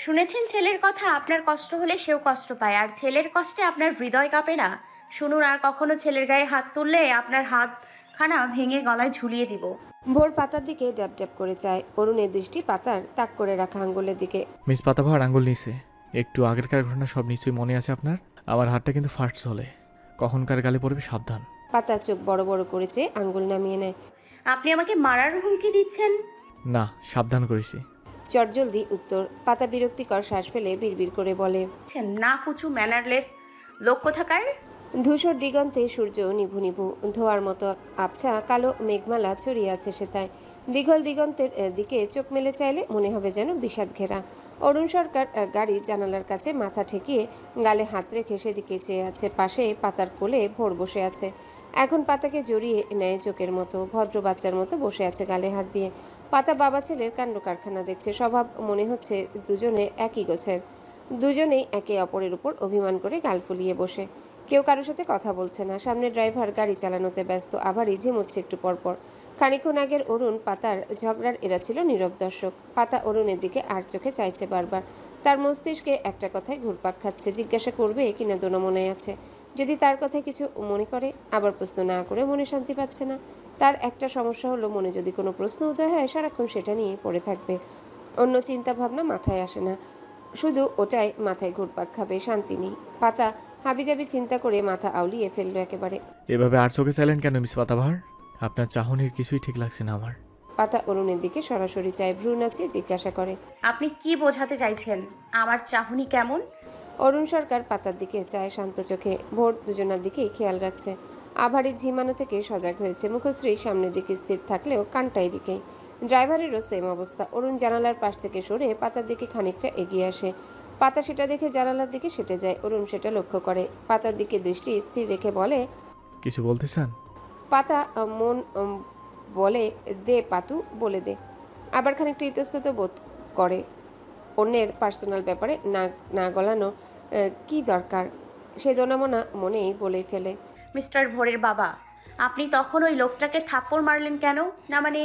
শুনেছেন ছেলের কথা? আপনার কষ্ট হলে সেও কষ্ট পায়, আর ছেলের কষ্টে আপনার হৃদয় কাঁপে না? শুনুন, আর কখনো ছেলের গায়ে হাত তুললে আপনার হাতখানা ভেঙে গলায় ঝুলিয়ে দিব। ভোর পাতার দিকে ড্যাব ড্যাব করে চায়। অরুণের দৃষ্টি পাতার তাক করে রাখা আঙ্গুলের দিকে। মিস পাতাভার আঙ্গুল নিচে। একটু আগেরকার ঘটনা সব নিশ্চয়ই মনে আছে আপনার। আমার হাতটা কিন্তু ফার্স্ট হলে কখনকার গালে পড়বে, সাবধান। পাতা চোখ বড় বড় করেছে, আঙ্গুল নামিয়ে নেয়। আপনি আমাকে মারার হুমকি দিচ্ছেন? না, সাবধান করেছি। চটজলদি উত্তর। পাতা বিরক্তিকর শ্বাস ফেলে বিড়বিড় করে বলে, না কুচু ম্যানারলেস লোক কোথাকার। ধূসর দিগন্তে সূর্য নিভু নিভু, ধোয়ার মতো আবছা কালো মেঘমালা ছড়িয়ে আছে সেথায়। দীঘল দিগন্তের দিকে চোখ মেলে চাইলে মনে হবে যেন বিষাদ ঘেরা। অরুণ সরকার গাড়ির জানালার কাছে মাথা ঠেকিয়ে গালে হাত রেখে সেদিকে চেয়ে আছে। পাশে পাতার কোলে ভোর বসে আছে। এখন পাতাকে জড়িয়ে নেয় চোখের মতো, ভদ্র বাচ্চার মতো বসে আছে গালে হাত দিয়ে। পাতা বাবা ছেলের কাণ্ড কারখানা দেখছে। স্বভাব মনে হচ্ছে দুজনে একই গোছের। দুজনেই একে অপরের উপর অভিমান করে গাল ফুলিয়ে বসে। কেউ কারোর সাথে কথা বলছে না। সামনে ড্রাইভার গাড়ি চালানোতে ব্যস্ত, আবারই ঝিমুচ্ছে একটু পরপর। খানিকক্ষণ আগের অরুণ পাতার ঝগড়ার এরা ছিল নীরব দর্শক। পাতা অরুণের দিকে আর চোখে চাইছে বারবার। তার মস্তিষ্কে একটা কথায় ঘুরপাক খাচ্ছে, জিজ্ঞাসা করবে কিনা দোনো মনে আছে। যদি তার কথায় কিছু মনে করে, আবার প্রশ্ন না করে মনে শান্তি পাচ্ছে না। তার একটা সমস্যা হলো, মনে যদি কোনো প্রশ্ন উদয় হয় সারাক্ষণ সেটা নিয়ে পড়ে থাকবে। অন্য চিন্তা ভাবনা মাথায় আসে না, শুধু ওটাই মাথায় ঘুরপাক খাবে, শান্তি নেই। পাতা হাবিজাবি চিন্তা করে মাথা আউলিয়ে ফেললো একেবারে। এভাবে আর চোখে চাইলেন কেন মিস পাতাভার? আপনার চাহনির কিছুই ঠিক লাগছে না আমার। পাতা অরুণের দিকে সরাসরি চায়, ভ্রু নাচিয়ে জিজ্ঞাসা করে, আপনি কি বোঝাতে চাইছেন? আমার চাহনি কেমন? অরুণ সরকার পাতার দিকে চায় শান্ত চোখে। ভোর দুজনার দিকেই খেয়াল রাখছে। আভারি ঝিমানো থেকে সজাগ হয়েছে। মুখশ্রী সামনের দিকে স্থির থাকলেও কানটাই দিকেই। ড্রাইভারেরও সেম অবস্থা। অরুণ জানালার পাশ থেকে সরে পাতার দিকে খানিকটা এগিয়ে আসে। পাতা সেটা দেখে জানালার দিকে সেটে যায়। অরুণ সেটা লক্ষ্য করে, পাতার দিকে দৃষ্টি স্থির রেখে বলে, কিছু বলতে চান? পাতা মন বলে, দে পাতু, বলে দে। আবার খানিকটা ইতস্তত বোধ করে। অন্যের পার্সোনাল ব্যাপারে না গলানো কি দরকার, সে দোনামোনা মনেই বলেই ফেলে। মিস্টার ভোরের বাবা, আপনি তখন ওই লোকটাকে থাপ্পড় মারলেন কেন? না মানে,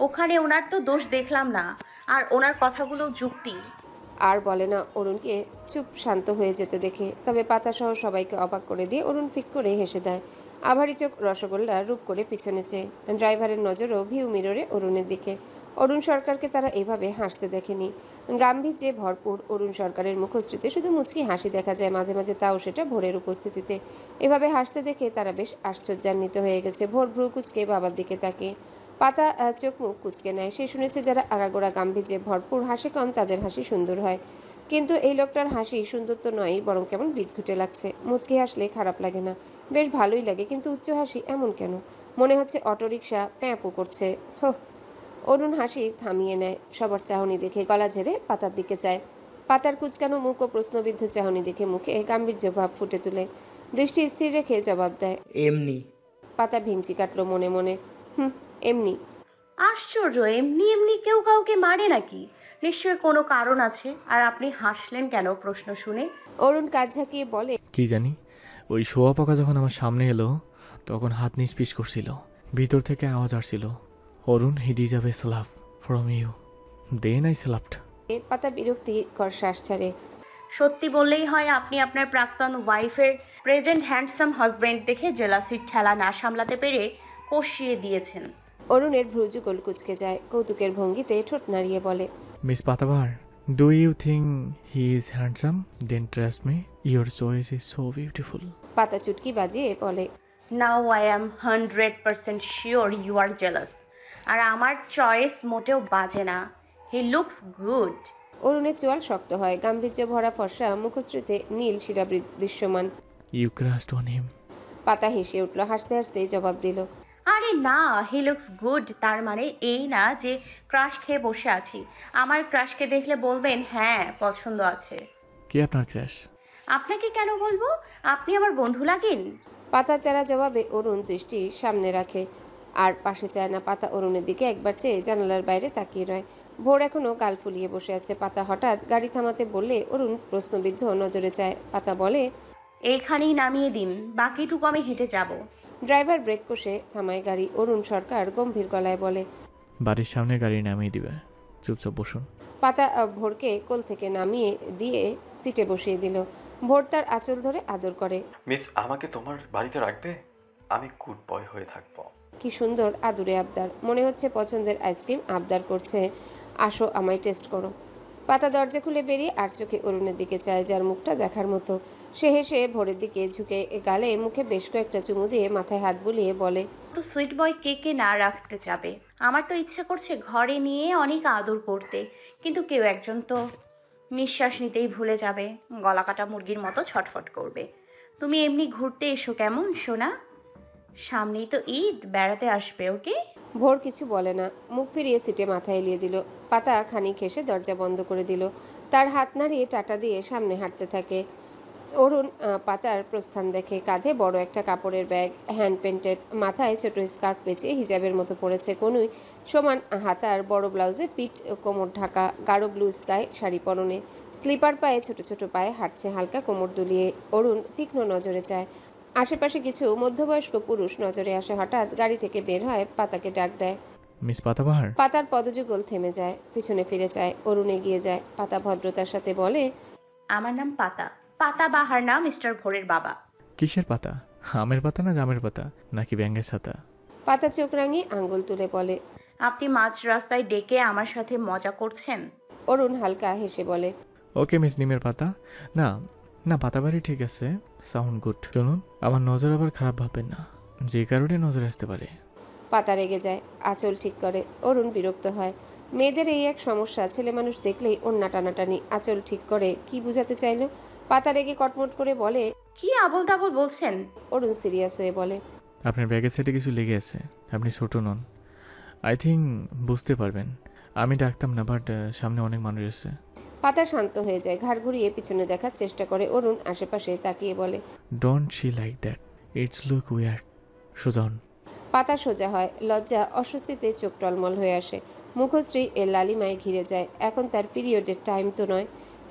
ওখানে ওনার তো দোষ দেখলাম না, আর ওনার কথাগুলো যুক্তি। আর বলে না অরুণকে চুপ শান্ত হয়ে যেতে দেখে। তবে পাতাসহ সবাইকে অবাক করে দিয়ে অরুণ ফিক করে হেসে দেয়। আভারি চোখ রসগোল্লা রূপ করে পিছনে চেয়ে। ড্রাইভারের নজরও ভিউ মিররে অরুণের দিকে। অরুণ সরকারকে তারা এভাবে হাসতে দেখেনি। গাম্ভীর্যে ভরপুর অরুণ সরকারের মুখশ্রীতে শুধু মুচকি হাসি দেখা যায় মাঝে মাঝে, তাও সেটা ভোরের উপস্থিতিতে। এভাবে হাসতে দেখে তারা বেশ আশ্চর্যান্বিত হয়ে গেছে। ভোর ভ্রু কুচকে বাবার দিকে তাকিয়ে। পাতা চোখ মুখ কুচকে নেয়। সে শুনেছে যারা আগাগোড়া গাম্ভীর্যে ভরপুর হাসি কম, তাদের হাসি সুন্দর হয়। কিন্তু এই লোকটার হাসি সুন্দর তো নয়, বরং কেমন বিদঘুটে লাগছে। মুচকি হাসলে খারাপ লাগে না, বেশ ভালোই লাগে, কিন্তু উচ্চ হাসি এমন কেন? মনে হচ্ছে অটোরিকশা প্যাঁপু করছে। হো। অরুণ হাসি থামিয়ে নেয় সবার চাহনি দেখে। গলা ঝেড়ে পাতার দিকে চায়। পাতার কুচকানো মুখ ও প্রশ্নবিদ্ধ চাহনি দেখে মুখে গাম্ভীর্য ভাব ফুটে তুলে দৃষ্টি স্থির রেখে জবাব দেয়, এমনি। পাতা ভিঞ্চি কাটলো মনে মনে। এমনি। আশ্চর্য, এমনি এমনি কেউ কাউকে মারে নাকি? নিশ্চয়ই কোনো কারণ আছে। আর আপনি হাসলেন কেন প্রশ্ন শুনে? অরুণ কাজ ঝাঁকিয়ে বলে, কি জানি, ওই শোয়া পাকা যখন আমার সামনে এলো তখন হাত নিষ্পিস করছিল, ভিতর থেকে আওয়াজ আসছিল, Arun he deserves love from you, then I slapped. Pata বিরক্তিকর শ্বাস ছাড়ে। সত্যি বললেই হয়, আপনি আপনার প্রাক্তন ওয়াইফের প্রেজেন্ট হ্যান্ডসাম হাজবেন্ড দেখে জেলাসির ঠেলা না সামলাতে পেরে কষিয়ে দিয়েছেন। অরুণের ভ্রুযুগল কুচকে যায়। কৌতুকের ভঙ্গিতে ঠোঁট নাড়িয়ে বলে, Miss Patabhar, do you think he is handsome? Then trust me, your choice is so beautiful. Pata চুটকি বাজিয়ে বলে, now I am 100% sure you are jealous. আর আমার চয়েস মোটেও বাজে না। He looks good. অরুণের চোয়াল শক্ত হয়। গাম্ভীর্য ভরা ফর্সা মুখশ্রীতে নীল শিরা দৃশ্যমান। You crushed on him. পাতা হেসে উঠল, হাসতে হাসতে জবাব দিল, আরে না, হি লুকস গুড তার মানে এই না যে ক্রাশ খেয়ে বসে আছি। আমার ক্রাশকে দেখলে বলবেন হ্যাঁ পছন্দ আছে। কে আপনার ক্রাশ? আপনাকে কেন বলবো? আপনি আমার বন্ধু লাগেন। পাতার তেরা জবাবে অরুণ দৃষ্টি সামনে রাখে, আর পাশে চায় না। পাতা অরুণের দিকে একবার চেয়ে জানালার বাইরে তাকিয়ে রয়। ভোর এখনো গাল ফুলিয়ে বসে আছে। পাতা হঠাৎ গাড়ি থামাতে বললে অরুণ প্রশ্নবিদ্ধ নজরে চায়। পাতা বলে, এইখানেই নামিয়ে দিন, বাকিটুকু আমি হেঁটে যাব। ড্রাইভার ব্রেক কষে থামায় গাড়ি। অরুণ সরকার গম্ভীর গলায় বলে, বাড়ির সামনে গাড়ি নামিয়ে দিবে, চুপচাপ বসুন। পাতা ভোরকে কোল থেকে নামিয়ে দিয়ে সিটে বসিয়ে দিল। ভোর তার আঁচল ধরে আদর করে। মিস, আমাকে তোমার বাড়িতে রাখবে? আমি গুড বয় হয়ে থাকবো। কি সুন্দর আদুরে আবদার, মনে হচ্ছে পছন্দের আইসক্রিম আবদার করছে। আসো, আমায় টেস্ট করো। পাতা দরজা খুলে বেরিয়ে আর চোখে অরুণের দিকে চায়, যার মুখটা দেখার মতো। সে হেসে ভোরের দিকে ঝুঁকে গালে মুখে বেশ কয়েকটা চুমু দিয়ে মাথায় হাত বুলিয়ে বলে, তো সুইট বয় কে কে না রাখতে যাবে? আমার তো ইচ্ছে করছে ঘরে নিয়ে অনেক আদর করতে, কিন্তু কেউ একজন তো নিঃশ্বাস নিতেই ভুলে যাবে, গলা কাটা মুরগির মতো ছটফট করবে। তুমি এমনি ঘুরতে এসো কেমন সোনা, সামনেই তো ঈদ, বেড়াতে আসবে। ওকে? ভোর কিছু বলে না, মুখ ফিরিয়ে সিটে মাথা এলিয়ে দিল। পাতা খানিক হেসে দরজা বন্ধ করে দিল। তার হাত নাড়িয়ে টাটা দিয়ে সামনে হাঁটতে থাকে। অরুণ পাতার প্রস্থান দেখে। কাঁধে বড় একটা কাপড়ের ব্যাগ, হ্যান্ড পেন্টেড, মাথায় ছোট স্কার্ফ পেঁচিয়ে হিজাবের মতো পরেছে। কোনুই সমান হাতার বড় ব্লাউজে পিঠ কোমর ঢাকা, গাঢ় ব্লু স্কাই শাড়ি পরনে, স্লিপার পায়ে ছোট ছোট পায়ে হাঁটছে হালকা কোমর দুলিয়ে। অরুণ তীক্ষ্ণ নজরে চায়। আশেপাশে কিছু মধ্যবয়স্ক পুরুষ নজরে আসে। হঠাৎ গাড়ি থেকে বের হয়, পাতাকে ডাক দেয়। মিস পাতাবাহার। পাতার পদযুগল থেমে যায়, পিছনে ফিরে চায়। অরুণ এগিয়ে যায়। পাতা ভদ্রতার সাথে বলে, আমার নাম পাতা, পাতা বাহার না, মিস্টার ভোরের বাবা। কিসের পাতা? আমের পাতা না জামের পাতা, নাকি ব্যাঙের ছাতা? পাতা চোখ রাঙিয়ে আঙ্গুল তুলে বলে, আপনি মাঝ রাস্তায় ডেকে আমার সাথে মজা করছেন? অরুণ হালকা হেসে বলে, ওকে মিস নিমের পাতা। না না, পাতাবাড়ি ঠিক আছে, সাউন্ড গুড। শুনুন, আমার নজর আবার খারাপ ভাববেন না, যে কারণে নজরে আসতে পারে। পাতা রেগে যায়, আঁচল ঠিক করে। অরুণ বিরক্ত হয়। মেয়েদের এই এক সমস্যা, ছেলে মানুষ দেখলেই ওন্না টানাটানি। আঁচল ঠিক করে কি বুঝাতে চাইলো? পাতা রেগে কটমট করে বলে, কি আবল তাবল বলছেন? অরুণ সিরিয়াস হয়ে বলে, আপনার ব্যাগের সাইডে কিছু লেগে আছে, আপনি ছোট নন, আই থিঙ্ক বুঝতে পারবেন। আমি ডাকতাম না, বাট সামনে অনেক মানুষ আছে। পাতা শান্ত হয়ে যায়, ঘাড় ঘুরিয়ে পিছনে দেখার চেষ্টা করে। অরুণ আশেপাশে তাকিয়ে বলে, don't she like that, it's look weird. Sujan. পাতা সোজা হয়, লজ্জা অস্বস্তিতে চোখ টলমল হয়ে আসে। মুখশ্রী এর লালিমায় ঘিরে যায়। এখন তার পিরিয়ডের টাইম তো নয়,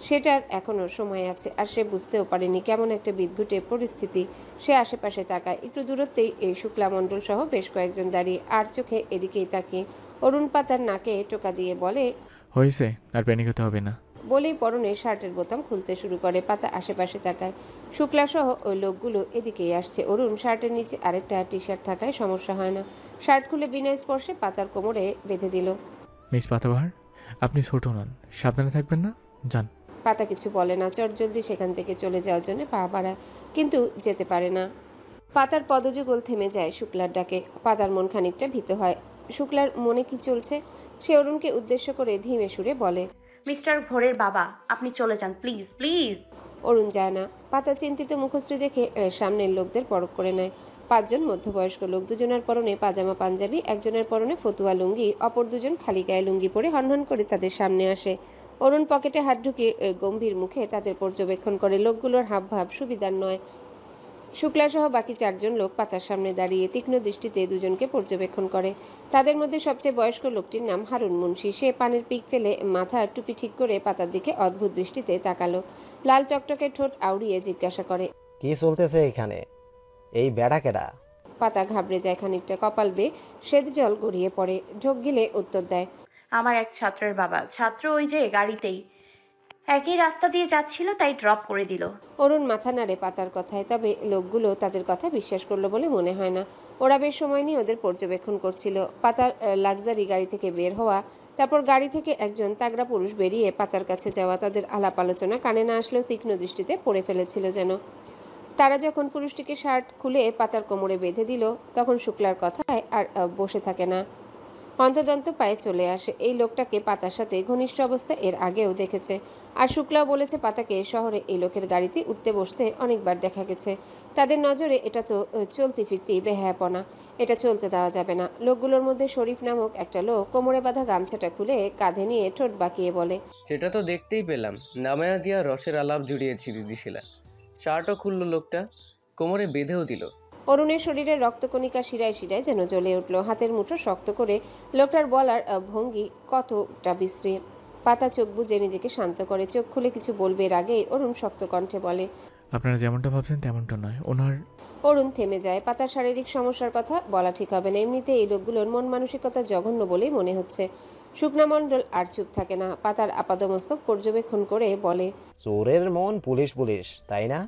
সেটার এখনও সময় আছে। আর সে বুঝতেও পারেনি কেমন একটা বিদঘুটে পরিস্থিতি। সে আশেপাশে তাকায়। একটু দূরত্বেই এই শুক্লামণ্ডল সহ বেশ কয়েকজন দাঁড়িয়ে, আর চোখে এদিকেই তাকিয়ে। অরুণ পাতার নাকে টোকা দিয়ে বলে, হয়েছে, আর প্যানিক হতে হবে না। বলেই পরনের শার্টের বোতাম খুলতে শুরু করে। পাতা আশেপাশে তাকায়। শুক্লাসহ ওই লোকগুলো এদিকেই আসছে। অরুণ শার্টের নিচে আরেকটা টি শার্ট থাকায় সমস্যা হয় না। শার্ট খুলে বিনা স্পর্শে পাতার কোমরে বেঁধে দিল। মিস পাতাবাহার, আপনি ছোট নন, সাবধানে থাকবেন না, যান। পাতা কিছু বলে না, চটজলদি সেখান থেকে চলে যাওয়ার জন্য পা বাড়ায়, কিন্তু যেতে পারে না। পাতার পদযুগল থেমে যায় শুক্লার ডাকে। পাতার মন খানিকটা ভীত হয়। শুক্লার মনে কি চলছে? সে অরুণকে উদ্দেশ্য করে ধীমে সুরে বলে, মিস্টার ভোরের বাবা, আপনি চলে যান প্লিজ প্লিজ। অরুণ যায় না। পাতা চিন্তিত মুখশ্রী দেখে সামনের লোকদের পরখ করে নেয়। 5 জন মধ্যবয়স্ক লোক, দুজনের পরনে পাজামা পাঞ্জাবি, একজনের পরনে ফতুয়া লুঙ্গি, অপর দুজন খালি গায়ে লুঙ্গি পরে হনহন করে তাদের সামনে আসে। অরুণ পকেটে হাত ঢুকিয়ে গম্ভীর মুখে তাদের পর্যবেক্ষণ করে। লোকগুলোর হাবভাব সুবিধার নয়। শুক্লাসহ বাকি 4 জন লোক পাতার সামনে দাঁড়িয়ে তীক্ষ্ণ দৃষ্টিতে দুজনকে পর্যবেক্ষণ করে। তাদের মধ্যে সবচেয়ে বয়স্ক লোকটির নাম হারুন মুন্সি। সে পানের পিক ফেলে মাথার টুপি ঠিক করে পাতার দিকে অদ্ভুত দৃষ্টিতে তাকালো। লাল টকটকে ঠোঁট আউড়িয়ে জিজ্ঞাসা করে, কি চলতেছে এখানে? এই বেড়া কেডা? পাতা ঘাবড়ে যায় খানিকটা, কপাল বেয়ে শ্বেত জল গড়িয়ে পড়ে। ঢোক গিলে উত্তর দেয়, আমার এক ছাত্রের বাবা। ছাত্র ওই যে গাড়িতেই একই রাস্তা দিয়ে যাচ্ছিল, তাই ড্রপ করে দিল। অরুণ মাথা নাড়ে পাতার কথায়। তবে লোকগুলো তাদের কথা বিশ্বাস করলো বলে মনে হয় না। ওরা বেশ সময় নিয়ে ওদের পর্যবেক্ষণ করছিল। পাতার লাক্সারি গাড়ি থেকে বের হওয়া, তারপর গাড়ি থেকে একজন তাগড়া পুরুষ বেরিয়ে পাতার কাছে যাওয়া, তাদের আলাপ আলোচনা কানে না আসলেও তীক্ষ্ণ দৃষ্টিতে পড়ে ফেলেছিল যেন। তারা যখন পুরুষটিকে শার্ট খুলে পাতার কোমরে বেঁধে দিল, তখন শুক্লার কথায় আর বসে থাকে না, হন্তদন্ত পায়ে চলে আসে। এই লোকটাকে পাতার সাথে ঘনিষ্ঠ অবস্থায় এর আগেও দেখেছে। আর শুক্লাও বলেছে পাতাকে শহরে এই লোকের গাড়িতে উঠতে বসতে অনেকবার দেখা গেছে। তাদের নজরে এটা তো চলতি ফিরতি বেহায়াপনা, এটা চলতে দেওয়া যাবে না। লোকগুলোর মধ্যে শরীফ নামক একটা লোক কোমরে বাঁধা গামছাটা খুলে কাঁধে নিয়ে ঠোঁট বাঁকিয়ে বলে, সেটা তো দেখতেই পেলাম, নামায়া দিয়া রসের আলাপ জুড়িয়েছি দিদিশিলা। শার্টও খুললো লোকটা, কোমরে বেঁধেও দিল। অরুণের শরীরের রক্তকণিকা শিরায় শিরায় যেন জ্বলে উঠল। হাতের মুঠো শক্ত করে লোকটার বলার ভঙ্গি কতটা বিশ্রী। পাতা চোখ বুজে নিজেকে শান্ত করে। চোখ খুলে কিছু বলবে এর আগেই অরুণ শক্ত কণ্ঠে বলে, আপনারা যেমনটা ভাবছেন তেমনটা নয়। ওনার অরুণ থেমে যায়। পাতার শারীরিক সমস্যার কথা বলা ঠিক হবে না, এমনিতে এই লোকগুলোর মন মানসিকতা জঘন্য বলেই মনে হচ্ছে। শুকনা মণ্ডল আর চুপ থাকে না, পাতার আপাদমস্তক পর্যবেক্ষণ করে বলে, চোরের মন পুলিশ পুলিশ, তাই না?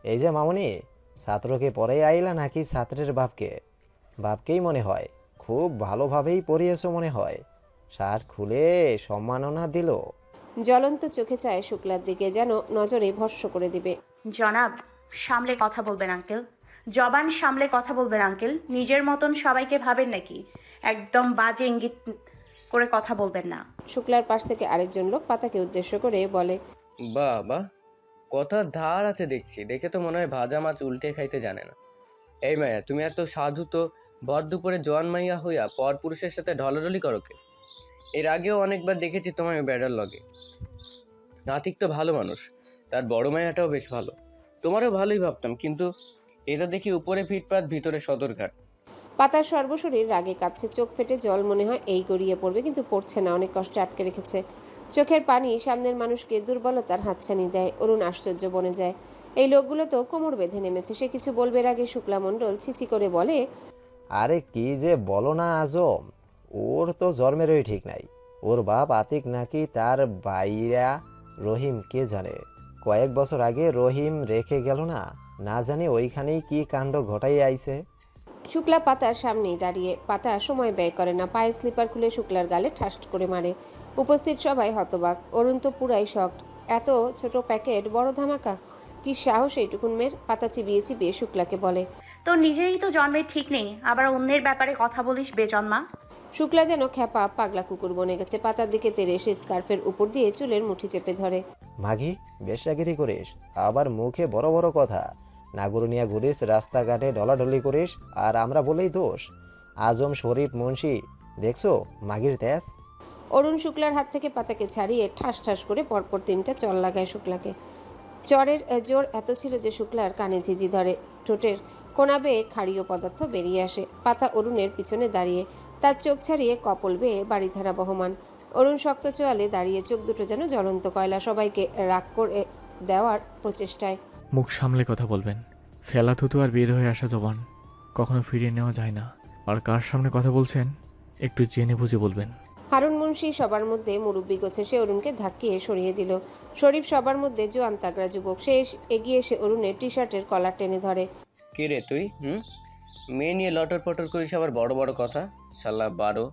এই যে মামনি, ছাত্রকে পরে আইলা নাকি ছাত্রের বাপকে? বাপকেই মনে হয়। খুব ভালোভাবেই পড়িয়েছো মনে হয়। শার্ট খুলে সম্মাননা দিল। জ্বলন্ত চোখে চায় শুক্লার দিকে, যেন নজরে ভস্ম করে দিবে। জনাব, সামলে কথা বলবেন আঙ্কেল। জবান সামলে কথা বলবেন আঙ্কেল। নিজের মতন সবাইকে ভাবেন নাকি? একদম বাজে ইঙ্গিত করে কথা বলবেন না। শুক্লার পাশ থেকে আরেকজন লোক পাতাকে উদ্দেশ্য করে বলে, বাহ বাহ, কথার ধার আছে দেখছি। দেখে তো মনে হয় ভাজা মাছ উল্টে খাইতে জানে না। এই মায়া, তুমি এত সাধু তো ভর দুপুরে জোয়ান মাইয়া হইয়া পর পুরুষের সাথে ঢলাঢলি করো কে? এর আগেও অনেকবার দেখেছি তোমার ওই বেড়ার লগে। নাতিক তো ভালো মানুষ, তার বড় মায়াটাও বেশ ভালো। তোমারও ভালোই ভাবতাম, কিন্তু এটা দেখি উপরে ফিটপাত ভিতরে সদরঘাট। পাতার সর্বশরীর রাগে কাঁপছে, চোখ ফেটে জল মনে হয় এই গড়িয়ে পড়বে, কিন্তু পড়ছে না, অনেক কষ্টে আটকে রেখেছে। চোখের পানি সামনের মানুষকে দুর্বলতার হাতছানি দেয়। অরুণ আশ্চর্য বনে যায়। এই লোকগুলো তো কোমর বেঁধে নেমেছে। সে কিছু বলবে আগে শুক্লা মণ্ডল ছিছি করে বলে, আরে কি যে বলো না আজম, ওর তো জন্মেরই ঠিক নাই। ওর বাপ আতিক নাকি তার বাইরা রহিম কে জানে। কয়েক বছর আগে রহিম রেখে গেল না, না জানি ওইখানেই কি কাণ্ড ঘটাই আইছে। শুক্লা পাতার সামনেই দাঁড়িয়ে। পাতা সময় ব্যয় করে না, পায়ে স্লিপার খুলে শুক্লার গালে ঠাস করে মারে। উপস্থিত সবাই হতবাক। অরুণ তো পুরাই শকড। এত ছোট প্যাকেট, বড় ধামাকা! কি সাহস এইটুকুন মেয়ের! পাতা চিবিয়ে চিবিয়ে শুক্লাকে বলে, তোর নিজেরই তো জন্মের ঠিক নেই, আবার অন্যের ব্যাপারে কথা বলিস বেজন্মা। শুক্লা যেন খ্যাপা পাগলা কুকুর বনে গেছে। পাতার দিকে তেড়ে এসে স্কার্ফের উপর দিয়ে চুলের মুঠি চেপে ধরে। মাঘি, বেশ্যাগিরি করিস, আবার মুখে বড় বড় কথা। নাগর নিয়ে ঘুরিস, রাস্তাঘাটে ডলাডলি করিস, আর আমরা বলেই দোষ। আজম, শরীফ, মুন্সি, দেখছো মাগির তেজ? অরুণ শুক্লার হাত থেকে পাতাকে ছাড়িয়ে ঠাস ঠাস করে পরপর 3টা চর লাগায় শুক্লাকে। চরের জোর এত ছিল যে শুক্লার কানে ঝিঝি ধরে, ঠোঁটের কোনা বেয়ে ক্ষারীয় পদার্থ বেরিয়ে আসে। পাতা অরুণের পিছনে দাঁড়িয়ে, তার চোখ ছাড়িয়ে কপল বেয়ে বাড়িধারা বহমান। অরুণ শক্ত চোয়ালে দাঁড়িয়ে, চোখ দুটো যেন জ্বলন্ত কয়লা, সবাইকে রাগ করে দেওয়ার প্রচেষ্টায়। মুখ সামলে কথা বলবেন। ফেলা থুতু আর বের হয়ে আসা জবান কখনো ফিরিয়ে নেওয়া যায় না। আর কার সামনে কথা বলছেন একটু জেনে বুঝে বলবেন। হারুন মুন্সি সবার মধ্যে মুরব্বি গোছে। সে অরুণকে ধাক্কিয়ে সরিয়ে দিল। শরীফ সবার মধ্যে জোয়ান তাগড়া যুবক। সে এগিয়ে এসে অরুণের টি শার্টের কলার টেনে ধরে। কে রে তুই? মেয়ে নিয়ে লটর পটর করিস, আবার বড় বড় কথা। শালা 12।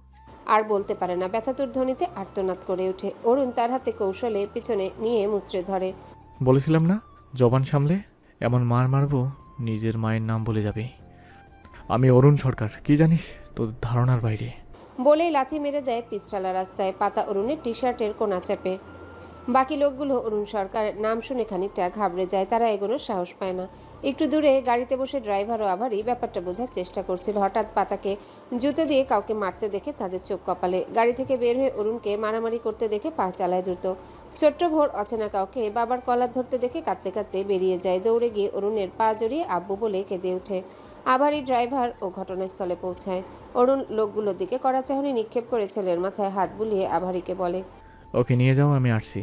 আর বলতে পারে না, ব্যথাতুর ধ্বনিতে আর্তনাদ করে ওঠে। অরুণ তার হাতে কৌশলে পিছনে নিয়ে মুচড়ে ধরে। বলেছিলাম না, জবান সামলে এমন মার মারবো নিজের মায়ের নাম বলে যাবে। আমি অরুণ সরকার, কি জানিস তোদের ধারণার বাইরে। বলেই লাথি মেরে দেয় পিছটালা রাস্তায়। পাতা অরুণের টি শার্টের কোনা চেপে। বাকি লোকগুলো অরুণ সরকারের নাম শুনে খানিকটা ঘাবড়ে যায়। তারা এগোনোর সাহস পায় না। একটু দূরে গাড়িতে বসে ড্রাইভারও আবারই ব্যাপারটা বোঝার চেষ্টা করছিল। হঠাৎ পাতাকে জুতো দিয়ে কাউকে মারতে দেখে তাদের চোখ কপালে। গাড়ি থেকে বের হয়ে অরুণকে মারামারি করতে দেখে পা চালায় দ্রুত। ছোট্ট ভোর অচেনা কাউকে বাবার কলার ধরতে দেখে কাঁদতে কাঁদতে বেরিয়ে যায়। দৌড়ে গিয়ে অরুণের পা জড়িয়ে আব্বু বলে কেঁদে ওঠে। আবারই ড্রাইভার ও ঘটনাস্থলে পৌঁছায়। অরুণ লোকগুলোর দিকে কড়া চাহনি নিক্ষেপ করে ছেলের মাথায় হাত বুলিয়ে আভারিকে বলে, ওকে নিয়ে যাও, আমি আসছি।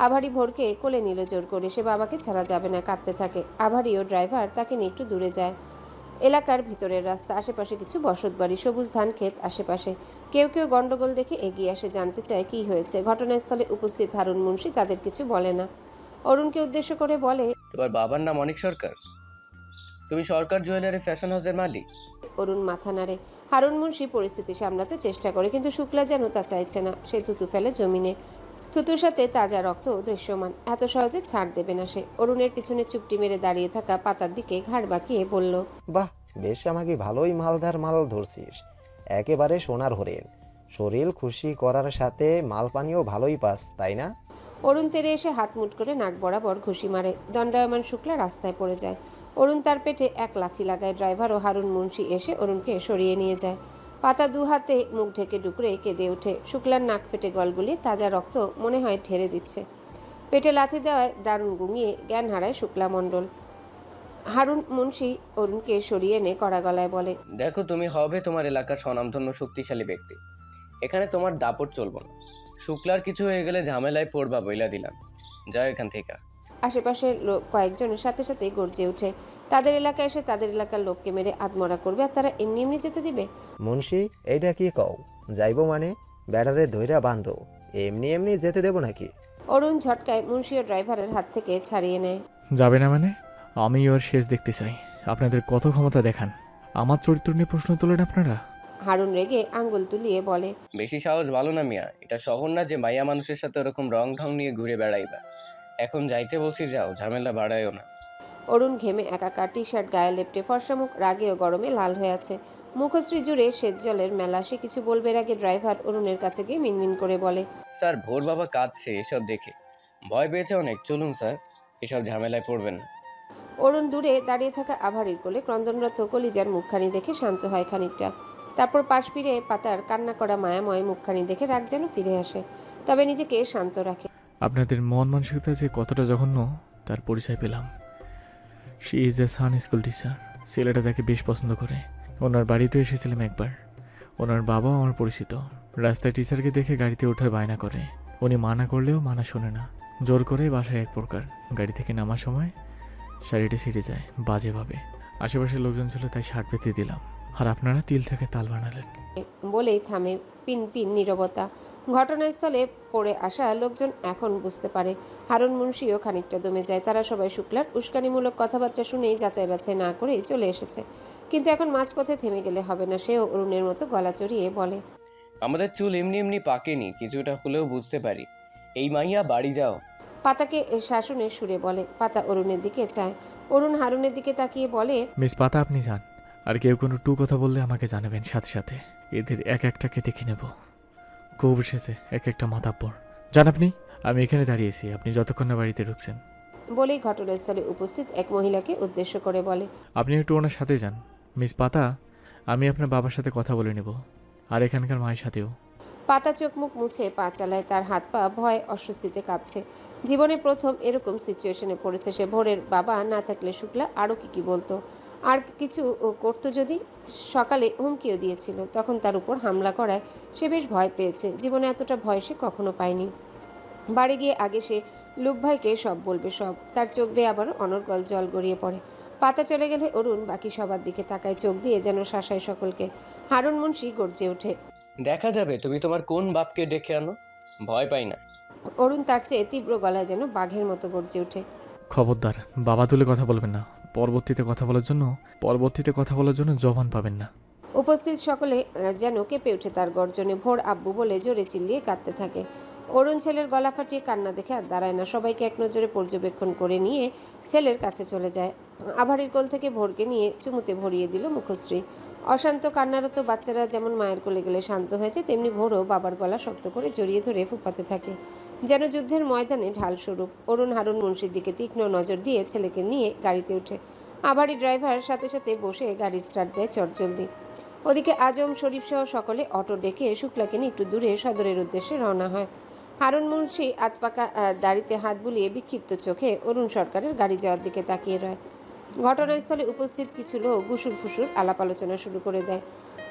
আভারি ভোরকে কোলে নিল জোর করে। সে বাবাকে ছাড়া যাবে না, কাঁদতে থাকে। আভারি ও ড্রাইভার তাকে নিয়ে একটু দূরে যায়। এলাকার ভিতরের রাস্তা, আশেপাশে কিছু বসতবাড়ি, সবুজ ধান ক্ষেত আশেপাশে। কেউ কেউ গন্ডগোল দেখে এগিয়ে আসে, জানতে চায় কি হয়েছে। ঘটনাস্থলে উপস্থিত হারুন মুন্সি তাদের কিছু বলে না। অরুণকে উদ্দেশ্য করে বলে, তোমার বাবার নাম অনেক সরকার? তুমি সরকার জুয়েলারি ফ্যাশন হাউসের মালিক? অরুণ মাথা নাড়ে। হারুন মুন্সি পরিস্থিতি সামলাতে চেষ্টা করে, কিন্তু শুক্লা যেন তা চাইছে না। সে থুতু ফেলে জমিনে। থুতুর সাথে তাজা রক্ত দৃশ্যমান। এত সহজে ছাড় দেবে না সে। অরুণের পিছনে চুপটি মেরে দাঁড়িয়ে থাকা পাতার দিকে ঘাড় বাঁকিয়ে বলল, বাহ, বেশ আমাকে ভালোই মালদার মাল ধরছিস। একেবারে সোনার হরিণ। শরীর খুশি করার সাথে মাল পানিও ভালোই পাস, তাই না? অরুণ তেরে এসে হাত মুট করে নাক বরাবর ঘুষি মারে। দণ্ডায়মান শুক্লা রাস্তায় পড়ে যায়। অরুণ তার পেটে এক লাথি লাগায়। ড্রাইভার ও হারুন মুন্সি এসে অরুণকে সরিয়ে নিয়ে যায়। পাতা দু হাতে মুখ ঢেকে ডুকরে কেঁদে ওঠে। শুক্লার নাক ফেটে গলগুলি, তাজা রক্ত মনে হয় ঠেরে দিচ্ছে। পেটে লাথি দেওয়ায় দারুণ গুঙিয়ে জ্ঞান হারায় শুক্লা মণ্ডল। হারুন মুন্সি অরুণকে সরিয়ে এনে কড়া গলায় বলে, দেখো, তুমি হবে তোমার এলাকার স্বনামধন্য শক্তিশালী ব্যক্তি। এখানে তোমার দাপট চলবো না। শুক্লার কিছু হয়ে গেলে ঝামেলায় পড়বা বইলা দিলাম। যাও এখান থেকে। আশেপাশের লোক কয়েকজনের সাথে সাথে গর্জে ওঠে। তাদের এলাকায় এসে তাদের এলাকার লোককে মেরে আত্মরা করবে, আর তারা এমনি এমনি যেতে দিবে? মুন্সি, এইটা কি কও? যাইব মানে ব্যাটারে ধইরা বান্ধো, এমনি এমনি যেতে দেব নাকি? অরুণ ঝটকায় মুন্সি ও ড্রাইভারের হাত থেকে ছাড়িয়ে নেয়। যাবে না মানে? আমি ওর শেষ দেখতে চাই। আপনাদের কত ক্ষমতা দেখান! আমার চরিত্র নিয়ে প্রশ্ন তোলেন আপনারা। হারুন রেগে আঙ্গুল তুলিয়ে বলে, বেশি সাহস ভালো না মিয়া, এটা শহর না যে মাইয়া মানুষের সাথে ওরকম রং ঢং নিয়ে ঘুরে বেড়াইবা। এখন যাইতে বলছি, যাও, ঝামেলা বাড়ায়ও না। অরুণ ঘেমে একাকার, টি শার্ট গায়ে লেপটে, ফর্সা মুখ রাগে ও গরমে লাল হয়ে আছে। মুখশ্রী জুড়ে সেচ জলের মেলা। সে কিছু বলবে আগে ড্রাইভার অরুণের কাছে গিয়ে মিনমিন করে বলে, স্যার, ভোর বাবা কাঁদছে এসব দেখে, ভয় পেয়েছে অনেক। চলুন স্যার, এসব ঝামেলায় পড়বেন না। অরুণ দূরে দাঁড়িয়ে থাকা আভারির কোলে ক্রন্দনরত কলিজার মুখখানি দেখে শান্ত হয় খানিকটা। তারপর পাশ ফিরে পাতার কান্না করা মায়াময় মুখখানি দেখে রাগ যেন ফিরে আসে, তবে নিজেকে শান্ত রাখে। আপনাদের মন মানসিকতা যে কতটা জঘন্য তার পরিচয় পেলাম। She is a sun school teacher. ছেলেটা তাকে বেশ পছন্দ করে। ওনার বাড়িতে এসেছিলাম একবার। ওনার বাবাও আমার পরিচিত। রাস্তায় টিচারকে দেখে গাড়িতে ওঠার বায়না করে। উনি মানা করলেও মানা শোনে না, জোর করে বাসায় এক প্রকার। গাড়ি থেকে নামার সময় শাড়িটা ছিঁড়ে যায় বাজেভাবে। আশেপাশের লোকজন ছিল তাই শার্ট পেতে দিলাম, আর আপনারা তিল থেকে তাল বানালেন। বলেই থামে। পিন পিন নীরবতা। ঘটনাস্থলে পড়ে আসা লোকজন এখন বুঝতে পারে। হারুন মুন্সিও খানিকটা দমে যায়। তারা সবাই শুক্লার উস্কানিমূলক কথাবার্তা শুনেই যাচাই বাছাই না করেই চলে এসেছে। কিন্তু এখন মাঝপথে থেমে গেলে হবে না। সেও অরুণের মতো গলা চড়িয়ে বলে, আমাদের চুল এমনি এমনি পাকেনি, কিছুটা হলেও বুঝতে পারি। এই মাইয়া, বাড়ি যাও। পাতাকে শাসনের সুরে বলে। পাতা অরুণের দিকে চায়। অরুণ হারুনের দিকে তাকিয়ে বলে, মিস পাতা, আপনি যান। আর কেউ কোনো টু কথা বললে আমাকে জানাবেন সাথে সাথে। এদের এক একটাকে দেখে নেব। খুব এসেছে এক একটা মাথাব্বর। যান আপনি। আমি এখানে দাঁড়িয়েছি, আপনি যতক্ষণ না বাড়িতে ঢুকছেন। বলেই ঘটনাস্থলে উপস্থিত এক মহিলাকে উদ্দেশ্য করে বলে, আপনি একটু ওনার সাথে যান। মিস পাতা, আমি আপনার বাবার সাথে কথা বলে নেব, আর এখানকার মায়ের সাথেও। পাতা চোখ মুখ মুছে পা চালায়। তার হাত পা ভয় অস্বস্তিতে কাঁপছে। জীবনে প্রথম এরকম সিচুয়েশনে পড়েছে সে। ভোরের বাবা না থাকলে শুক্লা আরও কি বলতো, আর কিছু করতো যদি। সকালে হুমকিও দিয়েছিল, তখন তার উপর হামলা করায় সে বেশ ভয় পেয়েছে। জীবনে এতটা ভয় সে কখনো পায়নি। বাড়ি গিয়ে আগে সে লুক ভাইকে সব বলবে, সব। তার চোখ বেয়ে আবারও অনর্গল জল গড়িয়ে পড়ে। পাতা চলে গেলে অরুণ বাকি সবার দিকে তাকায়, চোখ দিয়ে যেন শাসায় সকলকে। হারুন মুন্সি গর্জে ওঠে, দেখা যাবে তুমি তোমার কোন বাপকে ডেকে আনো, ভয় পাই না। অরুণ তার চেয়ে তীব্র গলায় যেন বাঘের মতো গর্জে ওঠে, খবরদার বাবা তুলে কথা বলবেন না। পরবর্তীতে কথা বলার জন্য জবান পাবেন না। উপস্থিত সকলে যেন কেঁপে ওঠে তার গর্জনে। ভোর আব্বু বলে জোরে চিল্লিয়ে কাঁদতে থাকে। অরুণ ছেলের গলা ফাটিয়ে কান্না দেখে আর দাঁড়ায় না। সবাইকে এক নজরে পর্যবেক্ষণ করে নিয়ে ছেলের কাছে চলে যায়। আভারির কোল থেকে ভোরকে নিয়ে চুমুতে ভরিয়ে দিল মুখশ্রী। অশান্ত কান্নারত বাচ্চারা যেমন মায়ের কোলে গেলে শান্ত হয়েছে, তেমনি ভোরও বাবার গলা শক্ত করে জড়িয়ে ধরে ফুপাতে থাকে, যেন যুদ্ধের ময়দানে ঢাল স্বরূপ। অরুণ হারুন মুন্সির দিকে তীক্ষ্ণ নজর দিয়ে ছেলেকে নিয়ে গাড়িতে ওঠে। আভারি ড্রাইভার সাথে সাথে বসে গাড়ি স্টার্ট দেয় চটজলদি। ওদিকে আজম, শরীফ সহ সকলে অটো ডেকে শুক্লাকে নিয়ে একটু দূরে সদরের উদ্দেশ্যে রওনা হয়। হারুন মুন্সি আতপাকা দাড়িতে হাত বুলিয়ে বিক্ষিপ্ত চোখে অরুণ সরকারের গাড়ি যাওয়ার দিকে তাকিয়ে রয়। ঘটনাস্থলে উপস্থিত কিছু লোক গুসুর ফুসুর আলাপ আলোচনা শুরু করে দেয়।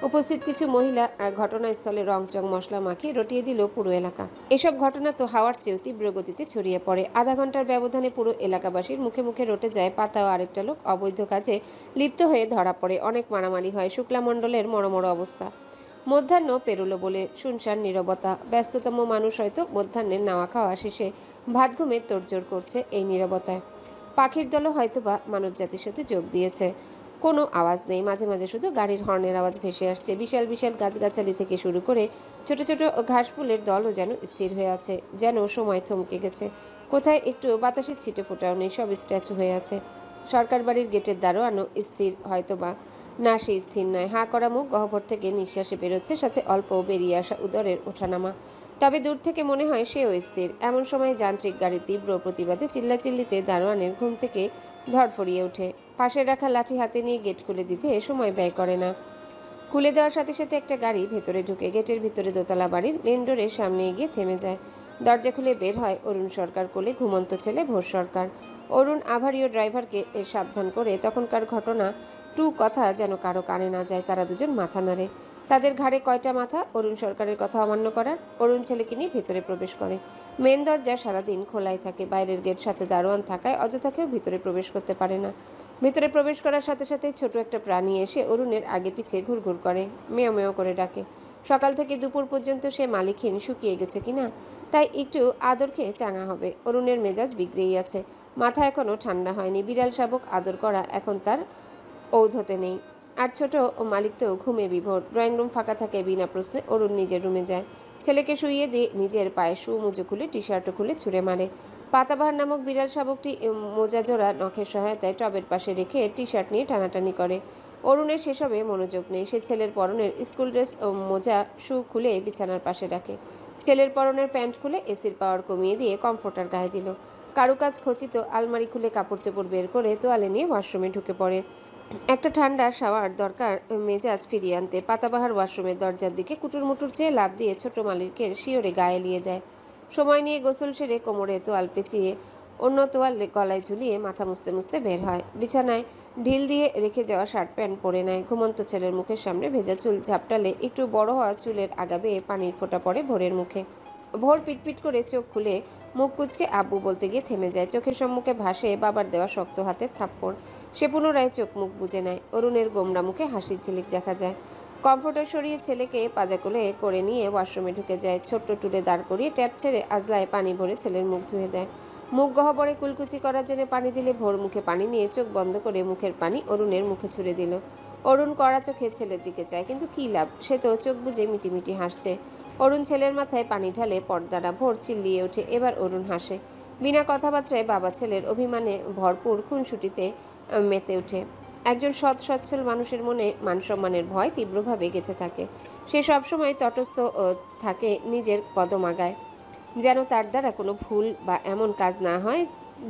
উপস্থিত কিছু মহিলা ঘটনাস্থলে রংচং মশলা মাখিয়ে রটিয়ে দিল পুরো এলাকা। এসব ঘটনা তো হাওয়ার চেয়েও তীব্র গতিতে ছড়িয়ে পড়ে। আধা ঘন্টার ব্যবধানে পুরো এলাকাবাসীর মুখে মুখে রটে যায় পাতা ও আরেকটা লোক অবৈধ কাজে লিপ্ত হয়ে ধরা পড়ে। অনেক মারামারি হয়। শুক্লা মণ্ডলের মরমর অবস্থা। মধ্যাহ্ন পেরোলো বলে শুনশান নীরবতা। ব্যস্ততম মানুষ হয়তো মধ্যাহ্নের নাওয়া খাওয়া শেষে ভাত ঘুমে তোড়জোড় করছে এই নীরবতায়। পাখির দলও হয়তোবা মানবজাতির সাথে যোগ দিয়েছে। কোনো আওয়াজ নেই। মাঝে মাঝে শুধু গাড়ির হর্নের আওয়াজ ভেসে আসছে। বিশাল বিশাল গাছগাছালি থেকে শুরু করে ছোট ছোট ঘাস ফুলের দলও যেন স্থির হয়ে আছে, যেন সময় থমকে গেছে। কোথায় একটু বাতাসের ছিটে ফোটাও নেই, সব স্ট্যাচু হয়ে আছে। সরকার বাড়ির গেটের দারোয়ানও স্থির, হয়তোবা না, সে স্থির নয়। হাঁ করা মুখ, গহ্বর থেকে নিঃশ্বাসে বেরোচ্ছে, সাথে অল্প বেরিয়ে আসা উদরের ওঠানামা। তবে দূর থেকে মনে হয় সেও স্থির। এমন সময় যান্ত্রিক গাড়ির তীব্র প্রতিবাদে চিল্লাচিল্লিতে দারোয়ানের ঘুম থেকে ধরফরিয়ে ওঠে। পাশে রাখা লাঠি হাতে নিয়ে গেট খুলে দিতে সময় ব্যয় করে না। খুলে দেওয়ার সাথে সাথে একটা গাড়ি ভেতরে ঢুকে গেটের ভিতরে দোতলা বাড়ির মেন ডোরের সামনে গিয়ে থেমে যায়। দরজা খুলে বের হয় অরুণ সরকার, কোলে ঘুমন্ত ছেলে ভোর সরকার। অরুণ আভারীয় ড্রাইভারকে সাবধান করে তখনকার ঘটনা টু কথা যেন কারো কানে না যায়। তারা দুজন মাথা নাড়ে। তাদের ঘাড়ে কয়টা মাথা অরুণ সরকারের কথা অমান্য করার। অরুণ ছেলেকে নিয়ে ভেতরে প্রবেশ করে। মেন দরজা সারাদিন খোলাই থাকে, বাইরের গেট সাথে দারোয়ান থাকায় অযথা কেউ ভিতরে প্রবেশ করতে পারে না। ভিতরে প্রবেশ করার সাথে সাথে ছোট একটা প্রাণী এসে অরুণের আগে পিছে ঘুরঘুর করে, মেয় মেয় করে ডাকে। সকাল থেকে দুপুর পর্যন্ত সে মালিকহীন শুকিয়ে গেছে কিনা, তাই একটু আদর খেয়ে চাঙা হবে। অরুণের মেজাজ বিগড়েই আছে, মাথা এখনো ঠান্ডা হয়নি। বিড়াল শাবক আদর করা এখন তার ঔধতে নেই। আর ছোট মালিক তো ঘুমে বিভোর। ড্রয়িং রুম ফাঁকা থাকে, বিনা প্রশ্নে অরুণ নিজের রুমে যায়। ছেলেকে শুইয়ে দিয়ে নিজের পায়ে শু মুজো খুলে টি শার্টও খুলে ছুঁড়ে মারে। পাতাবাহার নামক বিড়াল শাবকটি মোজা জোড়া নখের সহায়তায় টবের পাশে রেখে টি শার্ট নিয়ে টানাটানি করে। অরুণের সেসবে মনোযোগ নেই। সে ছেলের পরনের স্কুল ড্রেস ও মোজা শু খুলে বিছানার পাশে রাখে। ছেলের পরনের প্যান্ট খুলে এসির পাওয়ার কমিয়ে দিয়ে কমফোর্টার গায়ে দিল। কারুকাজ খচিত আলমারি খুলে কাপড় চোপড় বের করে তোয়ালে নিয়ে ওয়াশরুমে ঢুকে পড়ে। একটা ঠান্ডা শাওয়ার দরকার মেজাজ ফিরিয়ে আনতে। পাতাবাহার ওয়াশরুমের দরজার দিকে কুটুরমুটুর চেয়ে লাফ দিয়ে ছোট মালিকের শিওরে গায়ে লিয়ে দেয়। সময় নিয়ে গোসল সেরে কোমরে তোয়াল পেঁচিয়ে অন্য তোয়াল গলায় ঝুলিয়ে মাথা মুছতে মুছতে বের হয়। বিছানায় ঢিল দিয়ে রেখে যাওয়া শার্ট প্যান্ট পরে নেয়। ঘুমন্ত ছেলের মুখের সামনে ভেজা চুল ঝাপটালে একটু বড় হওয়া চুলের আগা বেয়ে পানির ফোঁটা পড়ে ভোরের মুখে। ভোর পিটপিট করে চোখ খুলে মুখ কুচকে আব্বু বলতে গিয়ে থেমে যায়। চোখের সম্মুখে ভাসে বাবার দেওয়া শক্ত হাতের থাপ্পড়। সে পুনরায় চোখ মুখ বুজে নেয়। অরুণের গোমরা মুখে হাসির ঝিলিক দেখা যায়। কমফোর্টার সরিয়ে ছেলেকে পাজা কোলে করে নিয়ে ওয়াশরুমে ঢুকে যায়। ছোট্ট টুলে দাঁড় করিয়ে ট্যাপ ছেড়ে আজলায় পানি ভরে ছেলের মুখ ধুয়ে দেয়। মুখ গহ্বরে কুলকুচি করার জন্য পানি দিলে ভোর মুখে পানি নিয়ে চোখ বন্ধ করে মুখের পানি অরুণের মুখে ছুড়ে দিল। অরুণ কড়া চোখে ছেলের দিকে চায়, কিন্তু কী লাভ, সে তো চোখ বুজে মিটিমিটি হাসছে। অরুণ ছেলের মাথায় পানি ঢালে পর্দাটা। ভোর চিল্লিয়ে ওঠে। এবার অরুণ হাসে। বিনা কথাবার্তায় বাবা ছেলের অভিমানে ভরপুর খুনসুটিতে মেতে ওঠে। একজন সৎ সচ্ছল মানুষের মনে মানসম্মানের ভয় তীব্রভাবে গেঁথে থাকে। সে সবসময় তটস্থ থাকে নিজের কদম আগায়, যেন তার দ্বারা কোনো ভুল বা এমন কাজ না হয়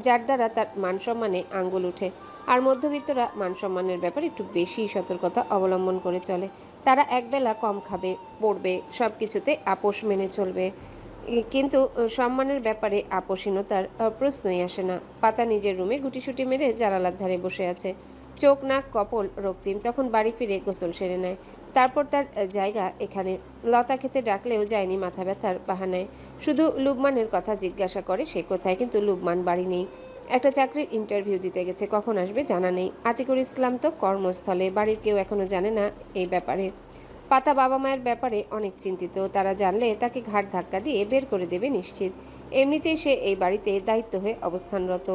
যার দ্বারা তার মানসম্মানে আঙ্গুল উঠে। আর মধ্যবিত্তরা মানসম্মানের ব্যাপারে একটু বেশি সতর্কতা অবলম্বন করে চলে। তারা একবেলা কম খাবে, পড়বে, সব কিছুতে আপোষ মেনে চলবে, কিন্তু সম্মানের ব্যাপারে আপোষহীনতার প্রশ্নই আসে না। পাতা নিজের রুমে গুটিসুটি মেরে জানালার ধারে বসে আছে। চোখ নাক কপল রক্তিম। তখন বাড়ি ফিরে গোসল সেরে নেয়। তারপর তার জায়গা এখানে। লতা খেতে ডাকলেও যায়নি মাথা ব্যথার বাহানায়। শুধু লুবমানের কথা জিজ্ঞাসা করে সে কোথায়, কিন্তু লুবমান বাড়ি নেই। একটা চাকরির ইন্টারভিউ দিতে গেছে, কখন আসবে জানা নেই। আতিকুর ইসলাম তো কর্মস্থলে, বাড়ির কেউ এখনো জানে না এই ব্যাপারে। পাতা বাবা মায়ের ব্যাপারে অনেক চিন্তিত। তারা জানলে তাকে ঘাট ধাক্কা দিয়ে বের করে দেবে নিশ্চিত। এমনিতেই সে এই বাড়িতে দায়িত্ব হয়ে অবস্থানরত।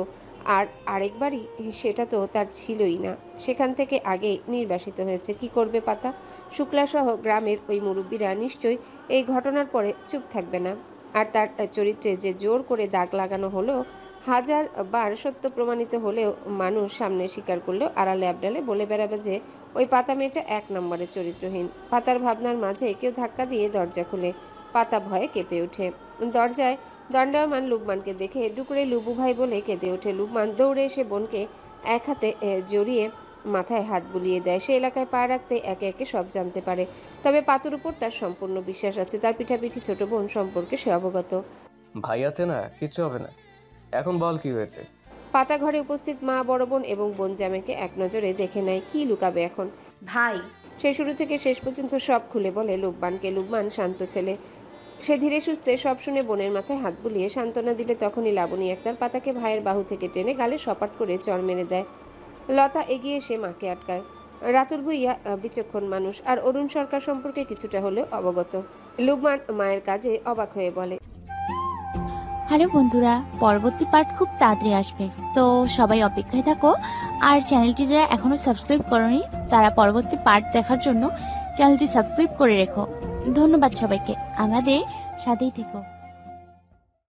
আর আরেক বাড়ি, সেটা তো তার ছিলই না। সেখান থেকে আগেই নির্বাসিত হয়েছে। কি করবে পাতা? শুক্লাসহ গ্রামের ওই মুরব্বীরা নিশ্চয়ই এই ঘটনার পরে চুপ থাকবে না। আর তার চরিত্রে যে জোর করে দাগ লাগানো হলো, 1000 বার সত্য প্রমাণিত হলেও মানুষ সামনে স্বীকার করলেও আড়ালে আবডালে বলে বেড়াবে যে ওই পাতা মেয়েটা 1 নম্বরের চরিত্রহীন। পাতার ভাবনার মাঝে কেউ ধাক্কা দিয়ে দরজা খুলে। পাতা ভয়ে কেঁপে ওঠে। দরজায় দণ্ডায়মান লুবমানকে দেখে ডুকরে লুবু ভাই বলে কেঁদে ওঠে। লুবমান দৌড়ে এসে বোনকে এক হাতে জড়িয়ে মাথায় হাত বুলিয়ে দেয়। সে এলাকায় পা রাখতে একে একে সব জানতে পারে। তবে পাতুর উপর তার সম্পূর্ণ বিশ্বাস আছে। তার পিঠাপিঠি ছোট বোন সম্পর্কে সে অবগত। ভাই আছে না, কিচ্ছু হবে না। এখন বল কি হয়েছে। পাতা ঘরে উপস্থিত মা, বড় বোন এবং বোন জামাইকে এক নজরে দেখে নেয়। কি লুকাবে এখন? ভাই, সে শুরু থেকে শেষ পর্যন্ত সব খুলে বলে লুবমানকে। লুবমান শান্ত ছেলে। সে ধীরে সুস্থে সব শুনে বোনের মাথায় হাত বুলিয়ে সান্ত্বনা দিবে, তখনই লাবণী আক্তার পাতাকে ভাইয়ের বাহু থেকে টেনে গালে সপাট করে চড় মেরে দেয়। লতা এগিয়ে এসে মাকে আটকায়। রাতুল ভুইয়া বিচক্ষণ মানুষ, আর অরুণ সরকার সম্পর্কে কিছুটা হলেও অবগত। লুবমান মায়ের কাজে অবাক হয়ে বলে, হ্যালো বন্ধুরা, পরবর্তী পার্ট খুব তাড়াতাড়ি আসবে, তো সবাই অপেক্ষায় থাকো। আর চ্যানেলটি যারা এখনো সাবস্ক্রাইব করোনি তারা পরবর্তী পার্ট দেখার জন্য চ্যানেলটি সাবস্ক্রাইব করে রেখো। ধন্যবাদ সবাইকে, আমাদের সাথেই থেকো।